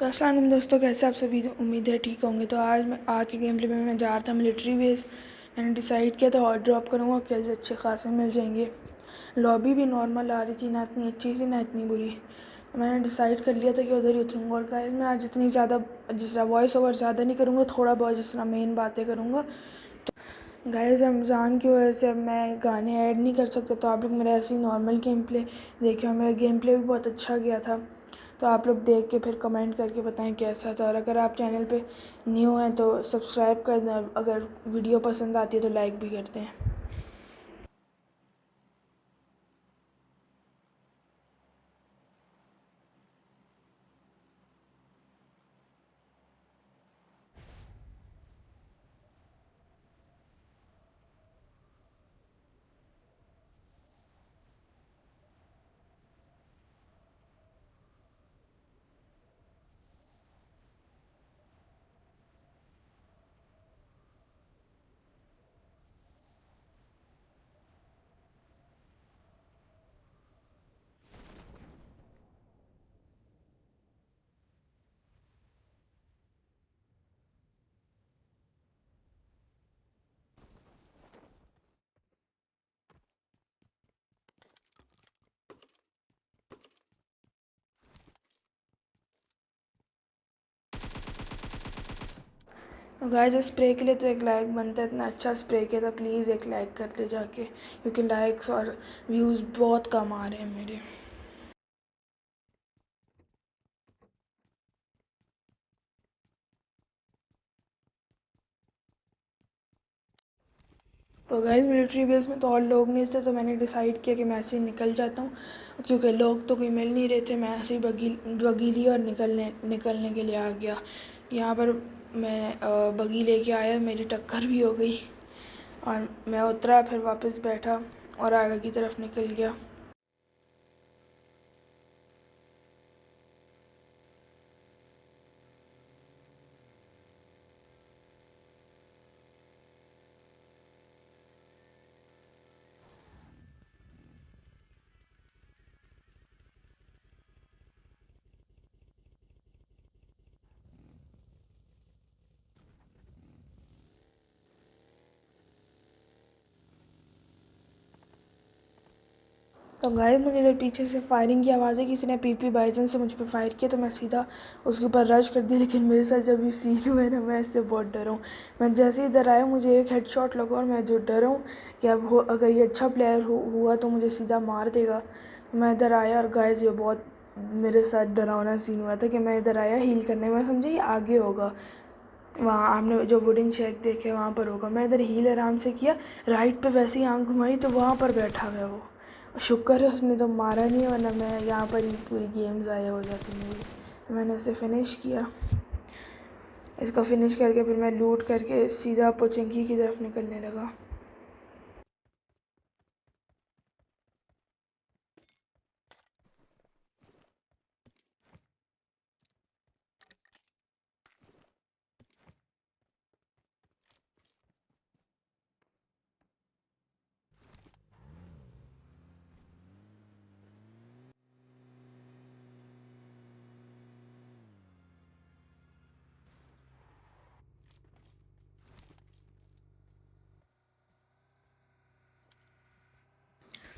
तो अस्सलाम वालेकुम दोस्तों, कैसे आप सभी? उम्मीद है ठीक होंगे। तो आज के गेम प्ले में मैं जा रहा था मिलिट्री बेस। मैंने डिसाइड किया था और ड्रॉप करूँगा, किल्स अच्छे खासे मिल जाएंगे। लॉबी भी नॉर्मल आ रही थी, ना इतनी अच्छी थी ना इतनी बुरी। तो मैंने डिसाइड कर लिया था कि उधर ही उतरूँगा। और गाइस मैं आज इतनी ज़्यादा जिस तरह वॉइस ओवर ज़्यादा नहीं करूँगा, थोड़ा बहुत जिस तरह मेन बातें करूँगा। गाइस रमज़ान की वजह से अब मैं गाने ऐड नहीं कर सकता, तो आप लोग मेरा ऐसे ही नॉर्मल गेम प्ले देखिए। और मेरा गेम प्ले भी बहुत अच्छा गया था, तो आप लोग देख के फिर कमेंट करके बताएं कैसा था। और अगर आप चैनल पे न्यू हैं तो सब्सक्राइब कर दें, अगर वीडियो पसंद आती है तो लाइक भी कर दें। गाइस स्प्रे के लिए तो एक लाइक बनता है, इतना अच्छा स्प्रे किया था, प्लीज़ एक लाइक कर दे जाके, क्योंकि लाइक्स और व्यूज़ बहुत कम आ रहे हैं मेरे। तो गाइस मिलिट्री बेस में तो और लोग नहीं थे, तो मैंने डिसाइड किया कि मैं ऐसे ही निकल जाता हूँ, क्योंकि लोग तो कोई मिल नहीं रहे थे। मैं ऐसे ही बगी ली और निकलने के लिए आ गया। यहाँ पर मैं बगी लेके आया, मेरी टक्कर भी हो गई और मैं उतरा, फिर वापस बैठा और आगे की तरफ निकल गया। तो गाइस मुझे जब पीछे से फायरिंग की आवाज़ है, किसी ने पीपी बाइजन से मुझ पर फायर किया, तो मैं सीधा उसके ऊपर रश कर दी। लेकिन मेरे साथ जब ये सीन हुआ है ना, मैं इससे बहुत डरा हूँ। मैं जैसे ही इधर आया, मुझे एक हेडशॉट लगा और मैं जो डरा हूँ कि अगर ये अच्छा प्लेयर हुआ तो मुझे सीधा मार देगा। तो मैं इधर आया और गाइस ये बहुत मेरे साथ डरावना सीन हुआ था कि मैं इधर आया हील करने में, समझे ये आगे होगा, वहाँ आपने जो वुडन शेक देखे वहाँ पर होगा। मैं इधर हील आराम से किया, राइट पे वैसे ही आंख घुमाई तो वहाँ पर बैठा हुआ है वो। शुक्र है उसने तो मारा नहीं, वरना मैं यहाँ पर ही पूरी गेम ज़ाया हो जाती मेरी। मैंने इसे फिनिश किया। इसको फिनिश करके फिर मैं लूट करके सीधा पोचिंकी की तरफ निकलने लगा।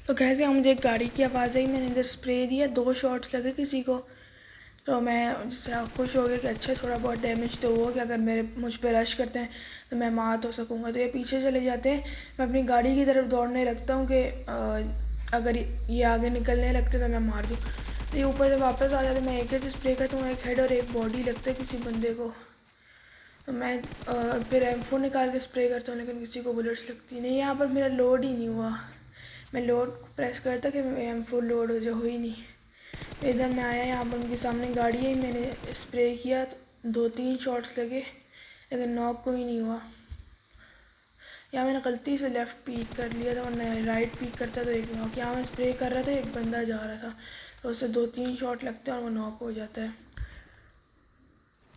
तो कैसे मुझे एक गाड़ी की आवाज़ आई, मैंने इधर स्प्रे दिया, 2 शॉट्स लगे किसी को। तो मैं जिससे खुश हो गया कि अच्छा थोड़ा बहुत डैमेज तो हुआ, कि अगर मेरे मुझ पे रश करते हैं तो मैं मार तो सकूँगा। तो ये पीछे चले जाते हैं, मैं अपनी गाड़ी की तरफ दौड़ने लगता हूँ कि अगर ये आगे निकलने लगते तो मैं मार दूँ। तो ये ऊपर से वापस आ जाते, मैं एक ही स्प्रे करता हूँ, एक हेड और एक बॉडी लगता है किसी बंदे को। तो मैं फिर M4 निकाल के स्प्रे करता हूँ, लेकिन किसी को बुलेट्स लगती नहीं। यहाँ पर मेरा लोड ही नहीं हुआ, मैं लोड प्रेस करता कि M4 लोड हो जाए, हो ही नहीं। इधर मैं आया, यहाँ पर उनके सामने गाड़ी है, मैंने स्प्रे किया तो 2-3 शॉट्स लगे, लेकिन नॉक कोई नहीं हुआ। यहाँ मैंने गलती से लेफ़्ट पीक कर लिया था, वरना राइट पीक करता तो एक नॉक। यहाँ मैं स्प्रे कर रहा था, एक बंदा जा रहा था, तो उससे 2-3 शॉट लगते हैं और वो नॉक हो जाता है।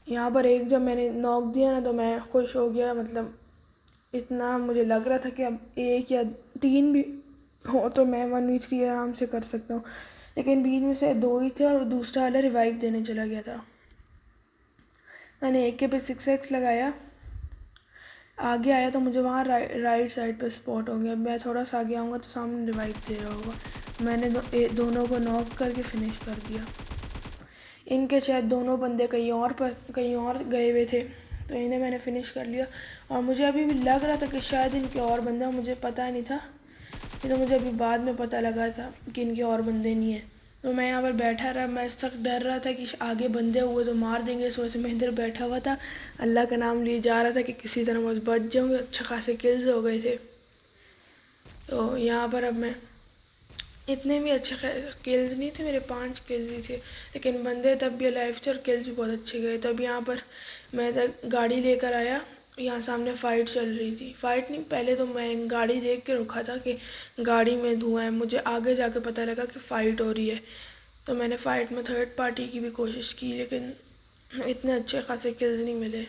यहाँ पर एक जब मैंने नॉक दिया ना, तो मैं खुश हो गया, मतलब इतना मुझे लग रहा था कि अब 1 या 3 भी हो तो मैं 1v3 आराम से कर सकता हूँ, लेकिन बीच में से 2 ही थे और दूसरा वाला रिवाइव देने चला गया था। मैंने AK पे 6x लगाया, आगे आया तो मुझे वहाँ राइट साइड पे स्पॉट हो गया। मैं थोड़ा सा आगे आऊँगा तो सामने रिवाइव दे रहा होगा। मैंने दोनों को नॉक करके फिनिश कर दिया। इनके शायद दोनों बंदे कहीं और गए हुए थे, तो इन्हें मैंने फ़िनिश कर लिया। और मुझे अभी भी लग रहा था कि शायद इनके और बंदे, मुझे पता नहीं था। ये तो मुझे अभी बाद में पता लगा था कि इनके और बंदे नहीं हैं। तो मैं यहाँ पर बैठा रहा, मैं सख्त डर रहा था कि आगे बंदे हुए तो मार देंगे, इस वजह से मैं इधर बैठा हुआ था, अल्लाह का नाम लिए जा रहा था कि किसी तरह बस बच जाऊँगे। अच्छा खासे किल्स हो गए थे। तो यहाँ पर अब मैं, इतने भी अच्छे किल्स नहीं थे मेरे, 5 किल्स ही थे, लेकिन बंदे तब भी अलाइव थे और किल्स भी बहुत अच्छे गए। तब यहाँ पर मैं इधर गाड़ी लेकर आया, यहाँ सामने फ़ाइट चल रही थी। फ़ाइट नहीं, पहले तो मैं गाड़ी देख के रुका था कि गाड़ी में धुआं है, मुझे आगे जाके पता लगा कि फ़ाइट हो रही है। तो मैंने फ़ाइट में थर्ड पार्टी की भी कोशिश की, लेकिन इतने अच्छे खासे किल्स नहीं मिले।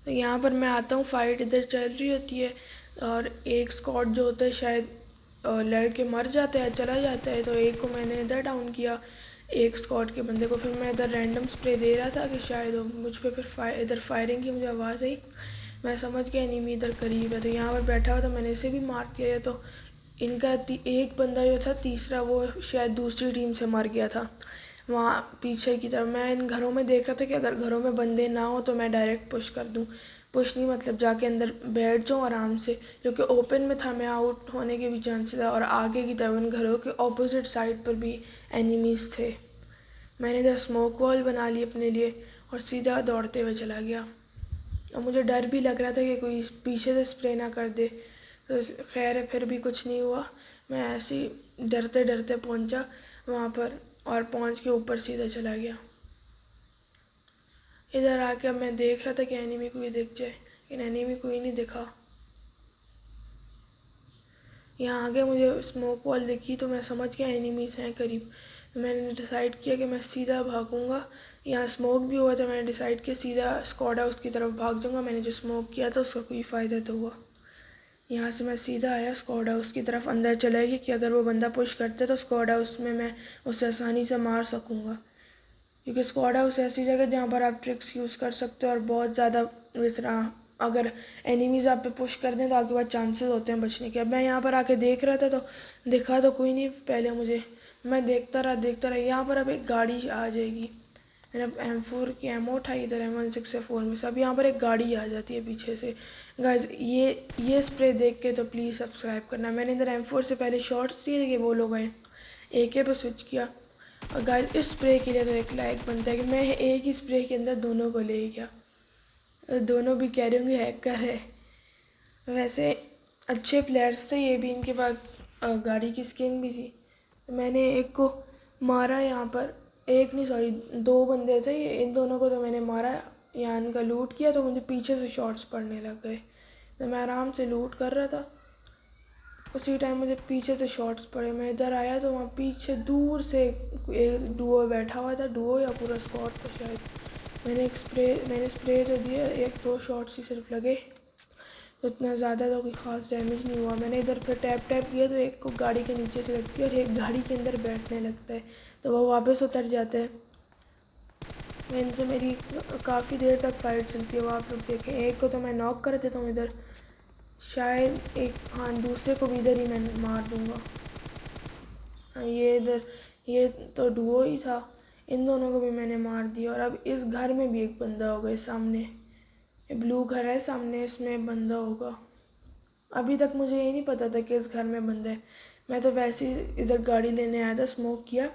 तो यहाँ पर मैं आता हूँ, फ़ाइट इधर चल रही होती है, और एक स्क्वाड जो होता है शायद लड़के मर जाता है, चला जाता है। तो एक को मैंने इधर डाउन किया, एक स्क्वाड के बंदे को। फिर मैं इधर रैंडम स्प्रे दे रहा था कि शायद मुझ पे, फिर इधर फायरिंग की मुझे आवाज़ आई, मैं समझ गया एनिमी इधर करीब है। तो यहाँ पर बैठा हुआ था, मैंने इसे भी मार किया। तो इनका एक बंदा जो था तीसरा, वो शायद दूसरी टीम से मर गया था वहाँ पीछे की तरफ। मैं इन घरों में देख रहा था कि अगर घरों में बंदे ना हो तो मैं डायरेक्ट पुश कर दूँ। पुश नहीं मतलब जाके अंदर बैठ जाऊँ आराम से, क्योंकि ओपन में था, मैं आउट होने के भी चांसेस है। और आगे की तरफ इन घरों के ऑपोजिट साइड पर भी एनिमीज़ थे। मैंने इधर स्मोक वॉल बना ली अपने लिए और सीधा दौड़ते हुए चला गया। और मुझे डर भी लग रहा था कि कोई पीछे से स्प्रे ना कर दे, तो खैर है, फिर भी कुछ नहीं हुआ। मैं ऐसे ही डरते डरते पहुंचा वहाँ पर, और पहुंच के ऊपर सीधा चला गया। इधर आके अब मैं देख रहा था कि एनिमी कोई दिख जाए, लेकिन एनिमी कोई नहीं दिखा। यहाँ आगे मुझे स्मोक वॉल दिखी तो मैं समझ गया एनिमीज़ हैं करीब। तो मैंने डिसाइड किया कि मैं सीधा भागूंगा। यहाँ स्मोक भी हुआ था, मैंने डिसाइड किया सीधा स्क्वाड हाउस की तरफ भाग जाऊंगा। मैंने जो स्मोक किया था उसका कोई फ़ायदा तो हुआ। यहाँ से मैं सीधा आया स्क्वाड हाउस की तरफ, अंदर चला गया कि अगर वो बंदा पुश करते तो स्क्वाड हाउस में मैं उससे आसानी से मार सकूँगा। क्योंकि स्क्वाड हाउस ऐसी जगह जहाँ पर आप ट्रिक्स यूज़ कर सकते हो, और बहुत ज़्यादा इस तरह अगर एनिमीज़ आप पे पुश कर दें तो आपके पास चांसेस होते हैं बचने के। अब मैं यहाँ पर आके देख रहा था तो दिखा तो कोई नहीं पहले मुझे, मैं देखता रहा। यहाँ पर अब एक गाड़ी आ जाएगी। मैंने M4 की एमो उठाई, इधर M16A4 में से। अब यहाँ पर एक गाड़ी आ जाती है पीछे से। गाइस ये स्प्रे देख के तो प्लीज़ सब्सक्राइब करना। मैंने इधर M4 से पहले शॉट्स दिए कि वो लोग आए, AK पे स्विच किया। और गाइस इस स्प्रे के लिए तो एक लाइक बनता है कि मैं एक ही स्प्रे के अंदर दोनों को ले गया। दोनों भी कह रहे होंगे हैकर है। वैसे अच्छे प्लेयर्स थे ये भी, इनके पास गाड़ी की स्किन भी थी। तो मैंने एक को मारा यहाँ पर, एक नहीं सॉरी 2 बंदे थे ये, इन दोनों को तो मैंने मारा। यहाँ इनका लूट किया तो मुझे पीछे से शॉट्स पड़ने लग गए। तो मैं आराम से लूट कर रहा था, उसी टाइम मुझे पीछे से शॉट्स पड़े। मैं इधर आया तो वहाँ पीछे दूर से एक डुओ बैठा हुआ था, डुओ या पूरा स्क्वाड था शायद। मैंने स्प्रे तो दिए, 1-2 शॉट्स ही सिर्फ लगे। तो इतना ज़्यादा तो कोई ख़ास डैमेज नहीं हुआ। मैंने इधर फिर टैप टैप किया तो एक को गाड़ी के नीचे से लगती है और एक गाड़ी के अंदर बैठने लगता है, तो वो वापस उतर जाता है। इनसे मेरी काफ़ी देर तक फ़ाइट चलती है, वो आप लोग देखें। एक को तो मैं नॉक कर देता हूँ इधर, शायद एक, हाँ दूसरे को भी इधर ही मैं मार दूँगा। ये इधर, ये तो डुओ ही था, इन दोनों को भी मैंने मार दिया। और अब इस घर में भी एक बंदा होगा, इस सामने ये ब्लू घर है सामने, इसमें बंदा होगा। अभी तक मुझे ये नहीं पता था कि इस घर में बंदा है। मैं तो वैसे ही इधर गाड़ी लेने आया था, स्मोक किया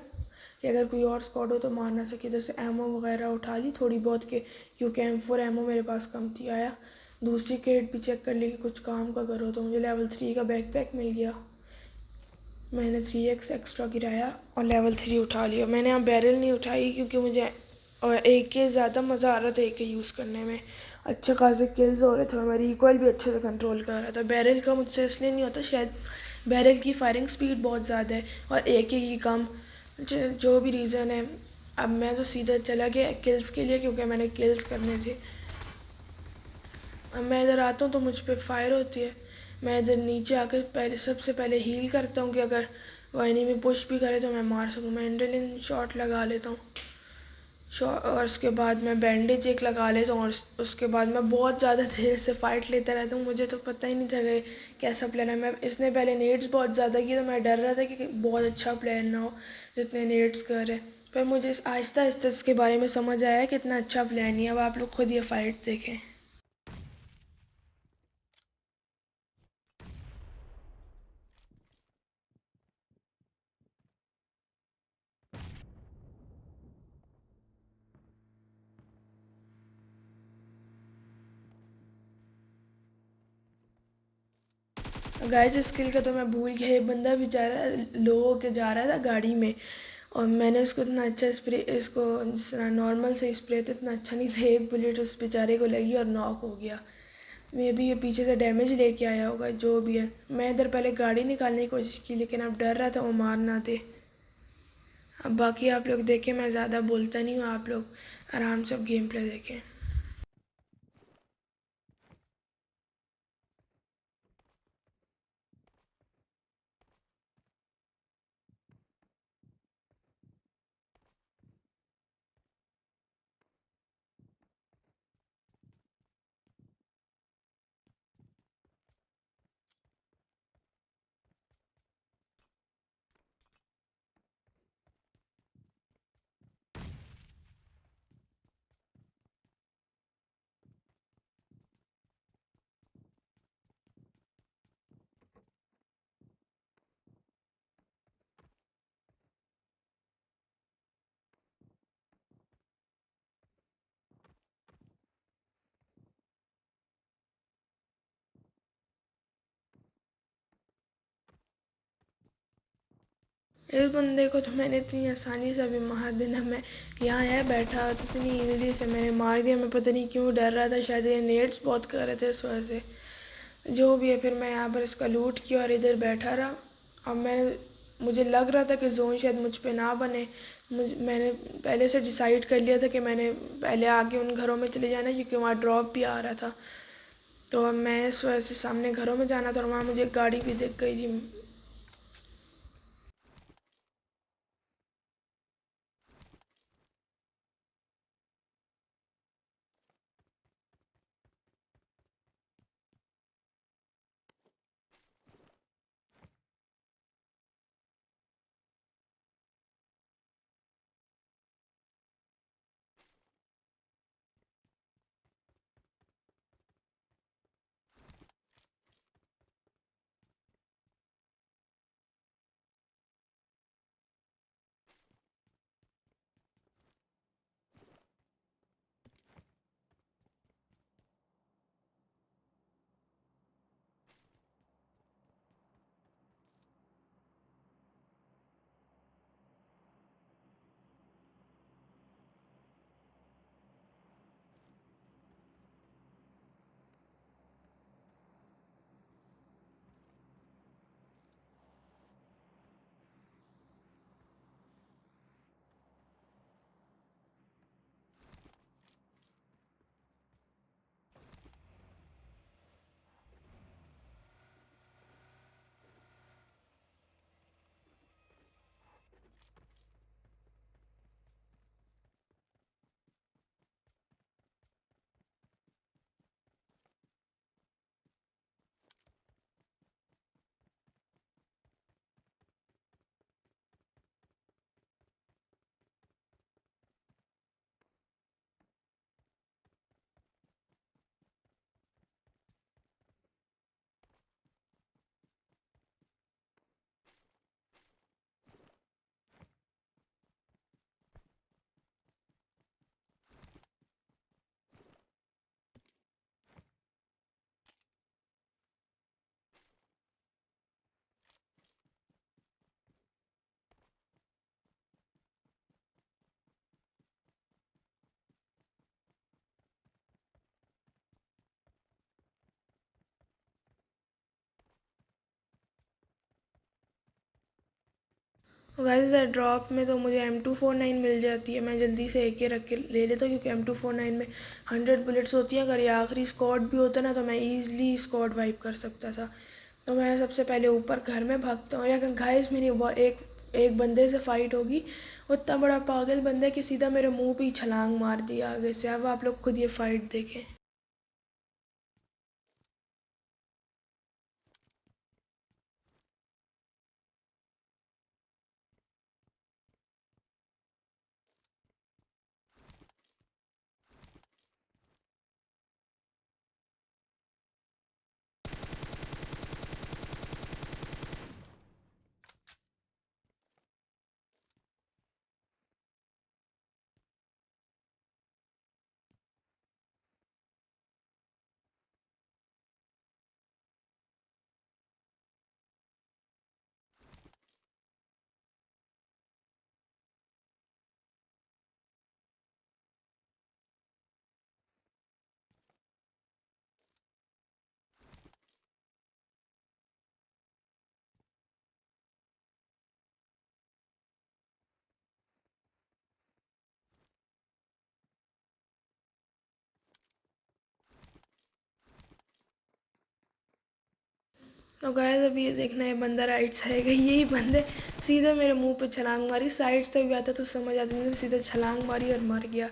कि अगर कोई और स्क्वाड हो तो मार ना सके। जैसे एमओ वगैरह उठा ली थोड़ी बहुत के, क्योंकि M4 एमओ मेरे पास कम थी। आया दूसरी क्रेट भी चेक कर ली कि कुछ काम का करो, तो मुझे लेवल 3 का बैकपैक मिल गया। मैंने 3x एक्स्ट्रा गिराया और लेवल 3 उठा लिया। मैंने यहाँ बैरल नहीं उठाई क्योंकि मुझे और एक के ज़्यादा मज़ा आ रहा था, एक के यूज़ करने में अच्छे खासे किल्स हो रहे थे और मैं रिकॉइल भी अच्छे से कंट्रोल कर रहा था। बैरल का मुझसे इसलिए नहीं होता, शायद बैरल की फायरिंग स्पीड बहुत ज़्यादा है और एक की कम, जो भी रीज़न है। अब मैं तो सीधा चला गया किल्स के लिए क्योंकि मैंने किल्स करने थे। अब मैं इधर आता हूँ तो मुझ पर फायर होती है। मैं इधर नीचे आकर पहले सबसे पहले हील करता हूँ कि अगर वो एनिमी पुश भी करे तो मैं मार सकूँ। मैं एंड्रेलिन शॉट लगा लेता हूँ और उसके बाद मैं बैंडेज एक लगा लेता हूँ और उसके बाद मैं बहुत ज़्यादा देर से फ़ाइट लेता रहता हूँ। मुझे तो पता ही नहीं था कि कैसा प्लान है। मैं इसने पहले नेट्स बहुत ज़्यादा किए तो मैं डर रहा था कि बहुत अच्छा प्लान ना हो जितने नेट्स कर रहे, पर मुझे आहिस्ता आहिस्ता इसके बारे में समझ आया कि इतना अच्छा प्लान नहीं है। अब आप लोग खुद ये फ़ाइट देखें। गाइस स्किल का तो मैं भूल गया। ये बंदा बेचारा लो होके जा रहा था गाड़ी में और मैंने उसको इतना अच्छा स्प्रे, इसको नॉर्मल से स्प्रे तो इतना अच्छा नहीं था, एक बुलेट उस बेचारे को लगी और नॉक हो गया। मे भी ये पीछे से डैमेज लेके आया होगा, जो भी है। मैं इधर पहले गाड़ी निकालने की कोशिश की लेकिन अब डर रहा था वो मार ना दे। अब बाकी आप लोग देखें, मैं ज़्यादा बोलता नहीं हूँ, आप लोग आराम से अब गेम प्ले देखें। इस बंदे को तो मैंने इतनी आसानी से अभी मार देना, मैं यहाँ आया बैठा तो इतनी ईजिली से मैंने मार दिया। मैं पता नहीं क्यों डर रहा था, शायद ये नेट्स बहुत कर रहे थे इस वजह से। जो भी है, फिर मैं यहाँ पर इसका लूट किया और इधर बैठा रहा। अब मुझे लग रहा था कि जोन शायद मुझ पे ना बने। मैंने पहले से डिसाइड कर लिया था कि मैंने पहले आगे उन घरों में चले जाना क्योंकि वहाँ ड्रॉप भी आ रहा था। तो अब मैं इस वजह से सामने घरों में जाना था और वहाँ मुझे एक गाड़ी भी दिख गई थी। तो गाइस ड्रॉप में तो मुझे M249 मिल जाती है। मैं जल्दी से AK रख के ले लेता हूँ, क्योंकि M249 में 100 बुलेट्स होती हैं। अगर ये आखिरी स्क्वाड भी होता ना तो मैं ईज़िली स्क्वाड वाइप कर सकता था। तो मैं सबसे पहले ऊपर घर में भागता हूँ। या गाइस मेरी एक बंदे से फ़ाइट होगी, वो इतना बड़ा पागल बंदा है कि सीधा मेरे मुंह पे ही छलांग मार दिया आगे से। अब आप लोग खुद ये फ़ाइट देखें। तो गाइस अभी ये देखना है बंदा राइट से आएगा, यही बंदे सीधे मेरे मुंह पे छलांग मारी। साइड से भी आता तो समझ आती नहीं, सीधे छलांग मारी और मर गया।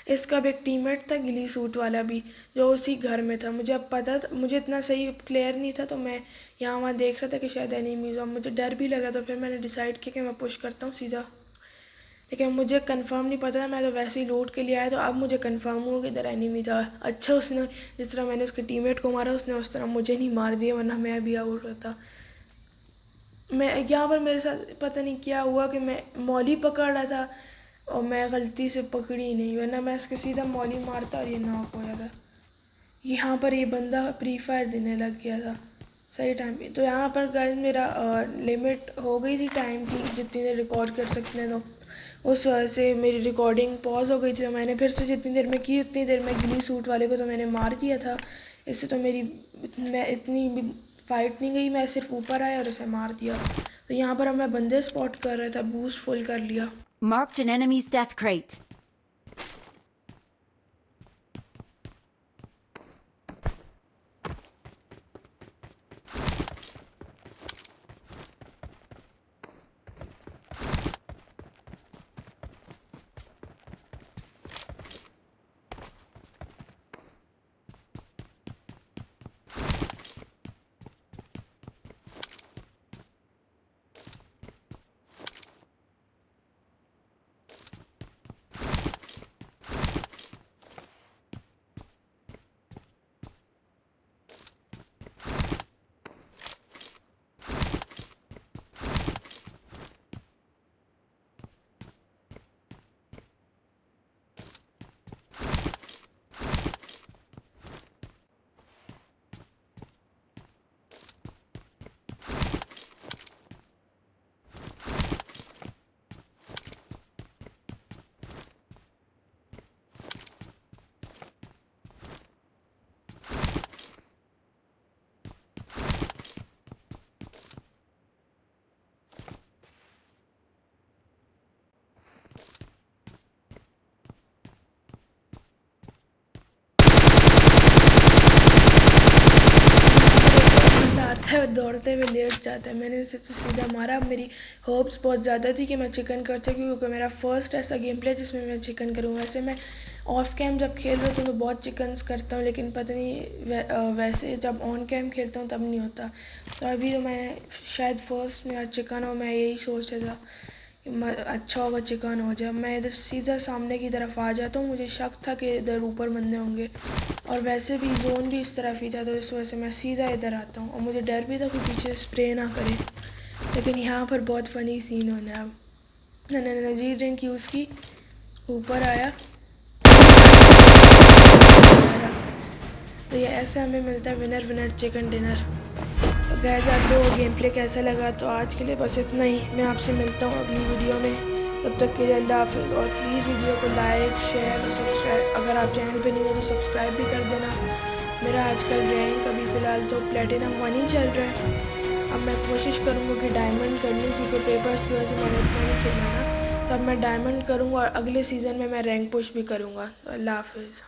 इसका भी एक टीममेट था गिली सूट वाला भी, जो उसी घर में था। मुझे अब पता था, मुझे इतना सही क्लियर नहीं था, तो मैं यहाँ वहाँ देख रहा था कि शायद एनिमीज हो। मुझे डर भी लग रहा था, फिर मैंने डिसाइड किया कि मैं पुश करता हूँ सीधा। लेकिन मुझे कंफर्म नहीं पता था, मैं तो वैसे ही लूट के लिए आया। तो अब मुझे कंफर्म हुआ कि इधर एनिमी था। अच्छा उसने जिस तरह मैंने उसके टीममेट को मारा, उसने उस तरह मुझे नहीं मार दिया, वरना मैं भी आउट होता। मैं यहाँ पर मेरे साथ पता नहीं क्या हुआ कि मैं मौली पकड़ रहा था और मैं गलती से पकड़ी नहीं, वरना मैं इसके सीधा मौली मारता और ये नॉक हो जाता। यहाँ पर ये बंदा प्री फायर देने लग गया था सही टाइम पे। तो यहाँ पर गाइस मेरा लिमिट हो गई थी टाइम की, जितनी देर रिकॉर्ड कर सकते हैं। तो उस वजह से मेरी रिकॉर्डिंग पॉज हो गई थी। तो मैंने फिर से जितनी देर में की उतनी देर में गिली सूट वाले को तो मैंने मार दिया था। इससे तो मैं इतनी भी फाइट नहीं गई, मैं सिर्फ ऊपर आया और उसे मार दिया। तो यहाँ पर अब मैं बंदे स्पॉट कर रहा था, बूस्ट फुल कर लिया। Marked an enemy's death crate. आता है दौड़ते हुए लेट जाता है। मैंने उसे तो सीधा मारा। मेरी होप्स बहुत ज़्यादा थी कि मैं चिकन कर सकूँ, क्योंकि मेरा फर्स्ट ऐसा गेम प्ले जिसमें मैं चिकन करूँ। वैसे मैं ऑफ कैम जब खेल रहा हूँ तो बहुत चिकन्स करता हूँ, लेकिन पता नहीं वैसे जब ऑन कैम खेलता हूँ तब नहीं होता। तो अभी तो मैंने शायद फर्स्ट मेरा चिकन हो, मैं यही सोच रहा था कि अच्छा होगा चिकन हो जाए। मैं इधर सीधा सामने की तरफ आ जाता हूँ। मुझे शक था कि इधर ऊपर बंदे होंगे, और वैसे भी जोन भी इस तरफ ही था, तो इस वजह से मैं सीधा इधर आता हूँ। और मुझे डर भी था कि पीछे स्प्रे ना करे। लेकिन यहाँ पर बहुत फ़नी सीन होना है। अब मैंने एनर्जी ड्रिंक यूज़ की, ऊपर आया, तो ये ऐसे हमें मिलता है विनर विनर चिकन डिनर। तो गाइस आप लोगों को गेम प्ले कैसा लगा? तो आज के लिए बस इतना ही। मैं आपसे मिलता हूँ अगली वीडियो में। तब तक के लिए अल्लाह हाफ़िज़। और प्लीज़ वीडियो को लाइक शेयर और सब्सक्राइब, अगर आप चैनल पे नहीं हो तो सब्सक्राइब भी कर देना। मेरा आजकल रैंक अभी फ़िलहाल तो प्लेटिनम 1 ही चल रहा है। अब मैं कोशिश करूँगा कि डायमंड कर लूँ, क्योंकि पेपर्स की वजह से मैंने इतना नहीं खेला ना। तो अब मैं डायमंड करूँगा और अगले सीज़न में मैं रैंक पुश भी करूँगा। तो अल्लाह हाफिज़।